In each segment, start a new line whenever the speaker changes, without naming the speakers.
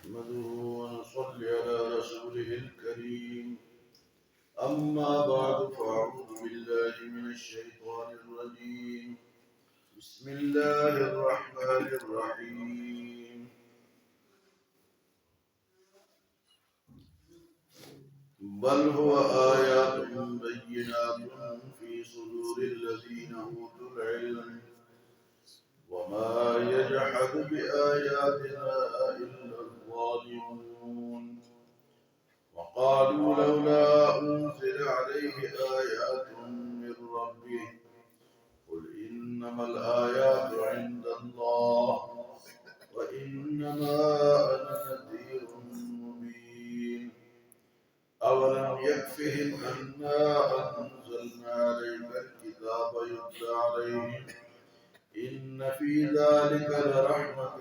نحمده ونصلي على رسوله الكريم. أما بعد فأعوذ بالله من الشيطان الرجيم. بسم الله الرحمن الرحيم. بل هو آيات بينات في صدور الذين أوتوا العلم وما يجحد بآياتنا إلا الظالمون. وقالوا لولا أنزل عليه آيات من ربه قل إنما الآيات عند الله وإنما أنا نذير مبين. أولم يكفهم أنا أنزلنا عليك الكتاب يتلى عليهم إن في ذلك لرحمة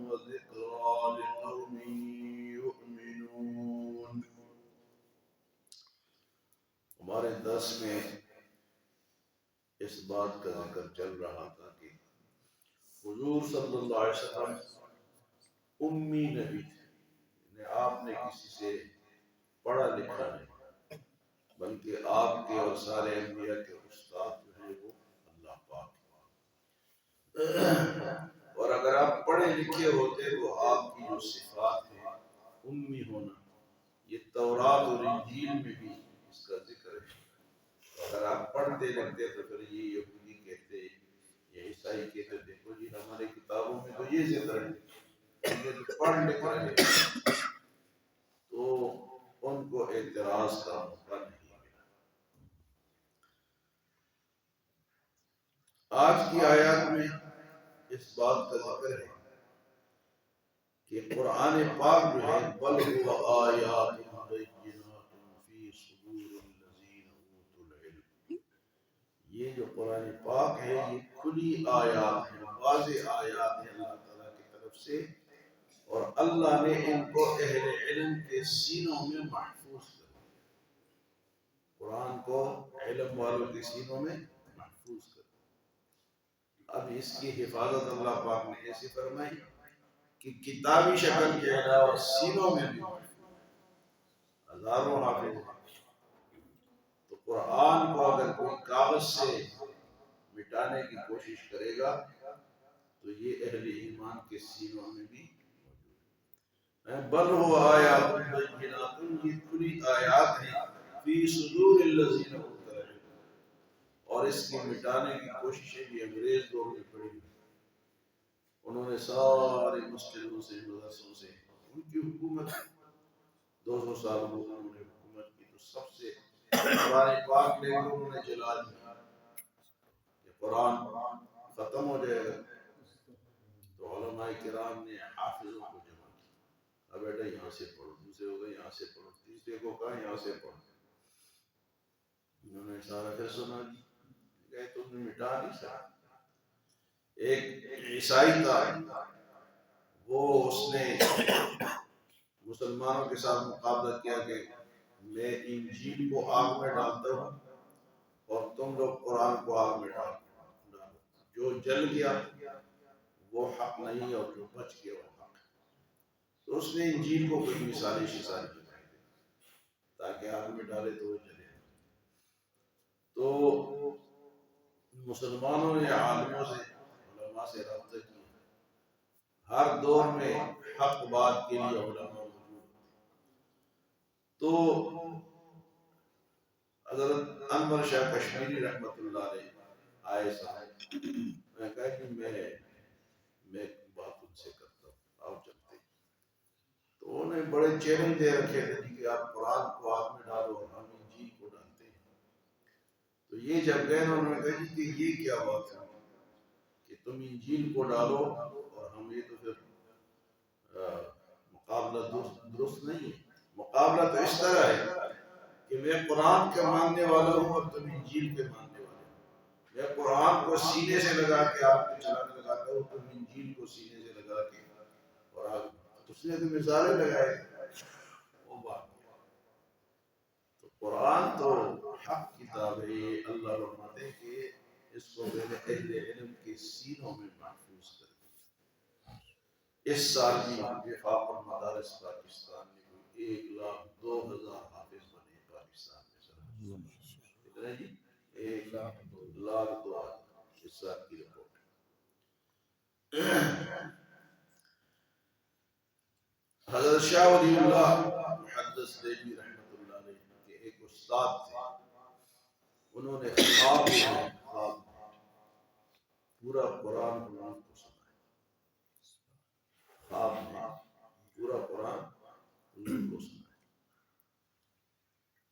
وذكرى لقوم يؤمنون. ہمارے درس میں اس بات کا ذکر چل رہا تھا کہ حضور صلی اللہ علیہ وسلم امی نبی تھے، یعنی آپ نے کسی سے پڑھا لکھا نہیں، بلکہ آپ کے اور سارے انبیاء کے استاد جو ہیں وہ اللہ پاک ہیں۔ اور اگر آپ پڑھے لکھے ہوتے تو آپ کی جو صفات ہے امی ہونا، یہ تورات اور انجیل میں بھی اس کا ذکر ہے۔ اگر آپ پڑھتے لکھتے تو پھر یہ یہودی کہتے، یہ عیسائی کہتے، دیکھو جی ہماری کتابوں میں تو یہ ذکر ہے، یہ تو پڑھ لکھ رہے ہیں، تو ان کو اعتراض کا موقع نہیں ملا۔ آج کی آیات میں اس بات کا ذکر ہے کہ قرآن پاک جو ہے بل هو آیات بینات فی صدور الذین اوتوا العلم، یہ جو قرآن پاک ہے یہ کھلی آیات ہے، واضح آیات ہیں اللہ تعالیٰ کی طرف سے، اور اللہ نے ان کو اہل علم کے سینوں میں محفوظ کر دیا۔ قرآن کو علم والوں کے سینوں میں محفوظ کر دیا۔ اب اس کی حفاظت اللہ پاک نے ایسے فرمائی کہ کتابی شکل کے علاوہ سینوں میں بھی ہزاروں حافظ ہیں۔ تو قرآن کو اگر کوئی کاغذ سے مٹانے کی کوشش کرے گا تو یہ اہل ایمان کے سینوں میں بھی موجود ہے۔ بل هو آیات بینات، یہ کھلی آیات ہیں فی صدور الذین اوتوا العلم، اور اس کی مٹانے کی کوششیں بھی انگریز لوگ نے پڑھی، انہوں نے سارے مسجدوں سے مدرسوں سے، ان کی حکومت 200 سال انہوں نے حکومت کی، تو سب سے قرآن پاک لے کر انہوں نے جلا دیا کہ قرآن ختم ہو جائے گا۔ تو علماء کرام نے حافظوں کو جمع کیا، اب بیٹا یہاں سے پڑھو، دوسرے کو کہا یہاں سے پڑھو، تیسرے کو کہا یہاں سے پڑھو، انہوں نے سارا پھر سنا دی، کہ تم نے مٹا نہیں سکتے۔ ایک عیسائی تھا، وہ اس نے مسلمانوں کے ساتھ مقابلہ کیا کہ میں انجیل کو آگ میں ڈالتا ہوں اور تم لوگ قرآن کو آگ میں ڈالو، جو جل گیا وہ حق نہیں اور جو بچ گیا وہ حق ہے۔ تو اس نے انجیل کو کچھ مثالی شسالی بنائی تاکہ آگ میں ڈالے تو وہ جلے۔ تو مسلمانوں نے عالموں سے، علماء سے رابطہ کیا، ہر دور میں حق بات کے لیے علماء موجود ہیں۔ تو حضرت انور شاہ کشمیری رحمۃ اللہ علیہ آئے صاحب، میں کہا کہ میں بات ان سے کرتا ہوں، آپ چلتے ہیں۔ تو انہوں نے بڑے چیلنج دے رکھے تھے کہ آپ قرآن کو آگ میں ڈالو اور ہم انجیل کو ڈالتے ہیں۔ تو یہ جب گئے انہوں نے کہا کہ یہ کیا بات ہے کہ تم انجیل کو ڈالو اور ہم، یہ تو پھر مقابلہ درست نہیں ہے۔ مقابلہ تو اس طرح ہے کہ میں قرآن کا ماننے والا ہوں اور تم انجیل کے ماننے والے ہو۔ میں قرآن کو سینے سے لگا کے آپ کو چلانے لگاتا ہوں، تم انجیل کو سینے سے لگا کے اور آپ، اس نے تو مثالیں لگائے وہ بات ہے۔ تو قرآن تو حق کتاب ہے، اللہ فرماتے ہیں کہ اس کو میں نے اہل علم کے سینوں میں محفوظ کر دیا۔ اس سال بھی وفاق المدارس پاکستان میں 1,02,000 حافظ بنے پاکستان میں سر کتنے جی 1,02,000 اس سال کی رپورٹ حضرت شاہ ولی اللہ محدث دہلوی رحمۃ اللہ علیہ کے ایک استاد تھے انہوں نے خواب پورا قرآن حضور کو سنایا خواب میں پورا قرآن حضور کو سنایا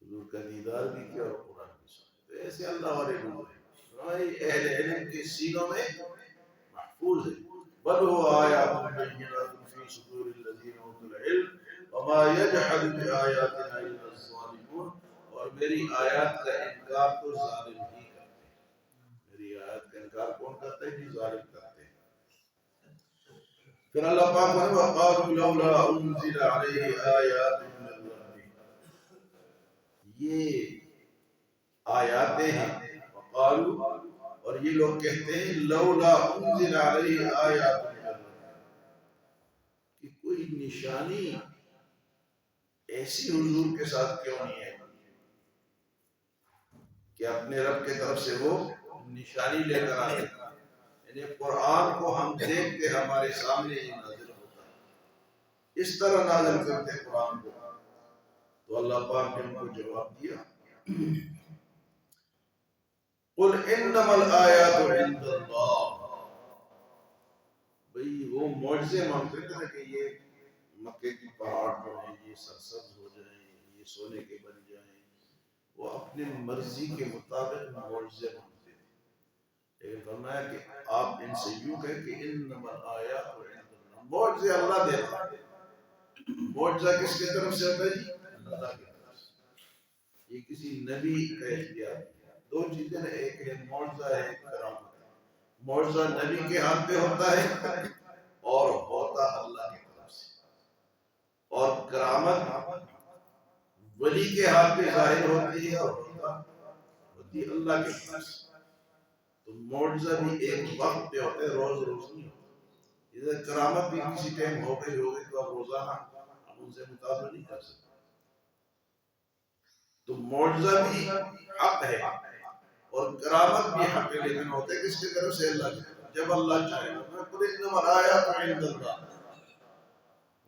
حضور کا دیدار بھی کیا اور قرآن بھی سنایا تو ایسے اللہ والے لوگ ہیں اہل علم کے سینوں میں محفوظ ہے بل هو آیات بینات فی صدور الذین اوتوا العلم وما یجحد بآیاتنا الا الظالمون اور میری آیات کا انکار تو ظالم ہی کرتے ہیں میری آیات کا انکار کون کرتے ہیں جی ظالم کرتے ہیں پھر اللہ پاک نے وقالوا لولا انزل علیہ آیات من ربہ یہ آیاتیں ہیں وقالوا اور یہ لوگ کہتے ہیں لولا انزل علیہ آیات کہ کوئی نشانی ایسی حضور کے ساتھ کیوں نہیں ہے کہ اپنے رب کے طرف سے وہ نشانی لے کر آئے یعنی قرآن کو ہم دیکھتے ہمارے سامنے ہی نازل ہوتا ہے اس طرح نازل کرتے قرآن کو تو اللہ پاک نے ان کو جواب دیا قل انما الآیات عند اللہ بھئی وہ معجزے مانگتے تھے کہ یہ مکے کی پہاڑ جو ہیں یہ سرسبز ہو جائیں یہ سونے کے بن جائیں وہ اپنے مرضی کے مطابق معجزے مانگتے تھے لیکن فرمایا کہ آپ ان سے یوں کہیں کہ انما الآیات عند اللہ معجزے اللہ دیتا ہے معجزہ کس کی طرف سے ہوتا ہے جی اللہ کی طرف سے یہ کسی نبی کا اختیار دو چیزیں ہیں ایک ہے معجزہ ہے ایک کرامت معجزہ نبی کے ہاتھ پہ ہوتا ہے اور ہوتا اللہ کی طرف سے اور کرامت ولی کے ہاتھ پہ ظاہر ہوتی ہے اور ہوتی اللہ کی طرف سے تو معجزہ بھی ایک وقت پہ ہوتا ہے روز روز نہیں ہوتا ادھر کرامت بھی کسی ٹائم ہو گئی تو آپ روزانہ ہم ان سے مطابق نہیں کر سکتے تو معجزہ بھی حق ہے اور کرامت بھی حق ہے لیکن ہوتے کس کی طرف سے اللہ کی طرف جب اللہ چاہے قل انما الآیات عند اللہ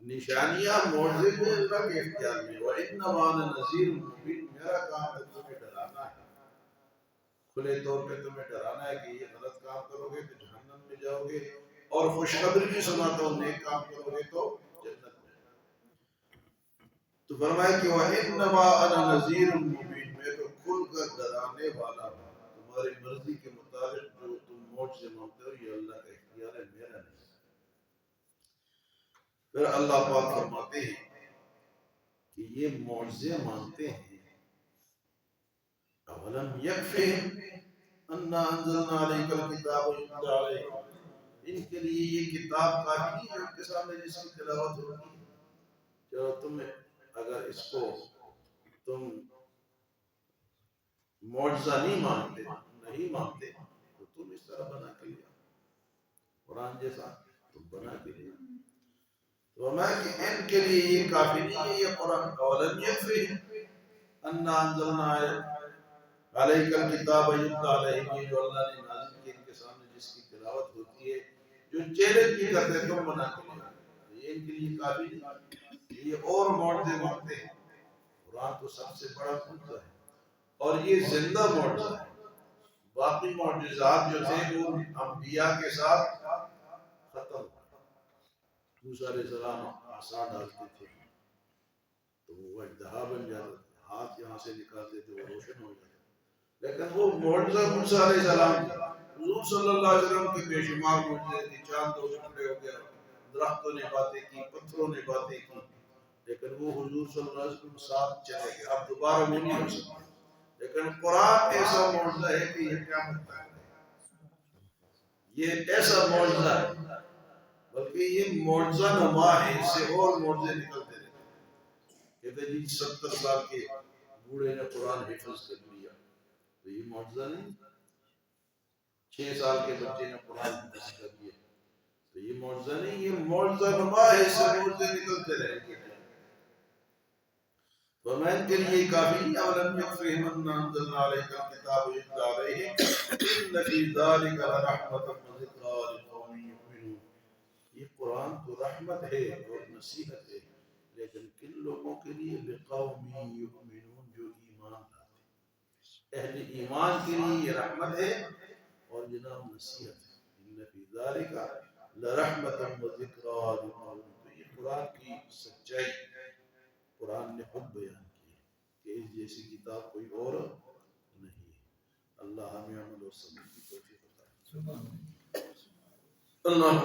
نشانیاں معجزے میں اللہ کے اختیار میں وانما انا نذیر مبین میرا کام ہے تمہیں ڈرانا ہے کھلے طور پہ تمہیں ڈرانا ہے کہ یہ غلط کام کرو گے تو جہنم میں جاؤ گے اور خوشخبری بھی سناتا ہوں نیک کام کرو گے تو جنت میں تو فرمایا کہ وانما انا نذیر مبین میں تو کھل کر ڈرانے والا ہوں تمہاری مرضی کے مطابق جو تم معجزے مانگتے ہو یہ اللہ کا اختیار ہے میرا نہیں پھر اللہ پاک فرماتے ہیں کہ یہ معجزے مانتے ہیں اولم یکفہم انا انزلنا علیک الکتاب یتلی علیہم ان کے لیے یہ کتاب کافی نہیں ہے ان کے سامنے جس کی تلاوت ہوگی جو تم اگر اس کو تم معجزہ نہیں مانتے تو تم اس طرح بنا کے لیا قرآن جیسا تم بنا کے لیا تو میں کہ ان کے لیے یہ کافی نہیں ہے یہ قرآن اولم یکفہم انا انزلنا علیک الکتاب یتلی علیہم یہ جو اللہ نے نازل کی ان کے سامنے جس کی تلاوت ہوتی ہے جو چیلنج بھی کرتے تم بنا کے لیا یہ ان کے لیے کافی نہیں یہ اور معجزے مانگتے ہیں قرآن تو سب سے بڑا معجزہ ہے اور یہ زندہ معجزہ ہے باقی معجزات جو تھے وہ انبیاء کے ساتھ ختم موسیٰ علیہ السلام عصا ڈالتے تھے تو وہ اژدہا بن جاتا ہاتھ یہاں سے نکالتے تھے وہ روشن ہو جاتا لیکن وہ معجزہ موسیٰ علیہ السلام حضور صلی اللہ علیہ وسلم کے بے شمار معجزے تھے چاند دو ٹکڑے ہو گیا درختوں نے باتیں کی پتھروں نے باتیں کی لیکن وہ حضور صلی اللہ علیہ وسلم ساتھ چلے گئے اب دوبارہ وہ نہیں ہو سکتے لیکن قرآن ایسا معجزہ ہے کہ یہ قیامت تک یہ ایسا معجزہ ہے بلکہ یہ معجزہ نما ہے اس سے اور معجزے نکلتے رہتے کہتے جی 70 سال کے بوڑھے نے قرآن حفظ کر لیا تو یہ معجزہ نہیں 6 سال کے بچے نے قرآن حفظ کر لیا تو تو یہ معجزہ نہیں، یہ معجزہ نما ہے، اس سے معجزے نکلتے رہیں گے. فمن کے لیے کافی نہیں. اولم یکفہم انا انزلنا علیک الکتاب یتلی علیہم ان فی ذلک لرحمۃ وذکریٰ لقوم یؤمنون. یہ قرآن تو رحمت ہے اور نصیحت ہے، لیکن کن لوگوں کے لیے؟ لقوم یؤمنون، جو ایمان لاتے ہیں. اہل ایمان کے لیے یہ رحمت ہے اور جناب نصیحت ہے. ان فی ذلک لرحمۃ وذکریٰ لقوم. تو یہ قرآن کی سچائی قرآن نے خود بیان کی ہے کہ اس جیسی کتاب کوئی اور نہیں ہے. اللہ ہمیں عمل و سمجھ کی توفیق عطا فرمائے. اللہ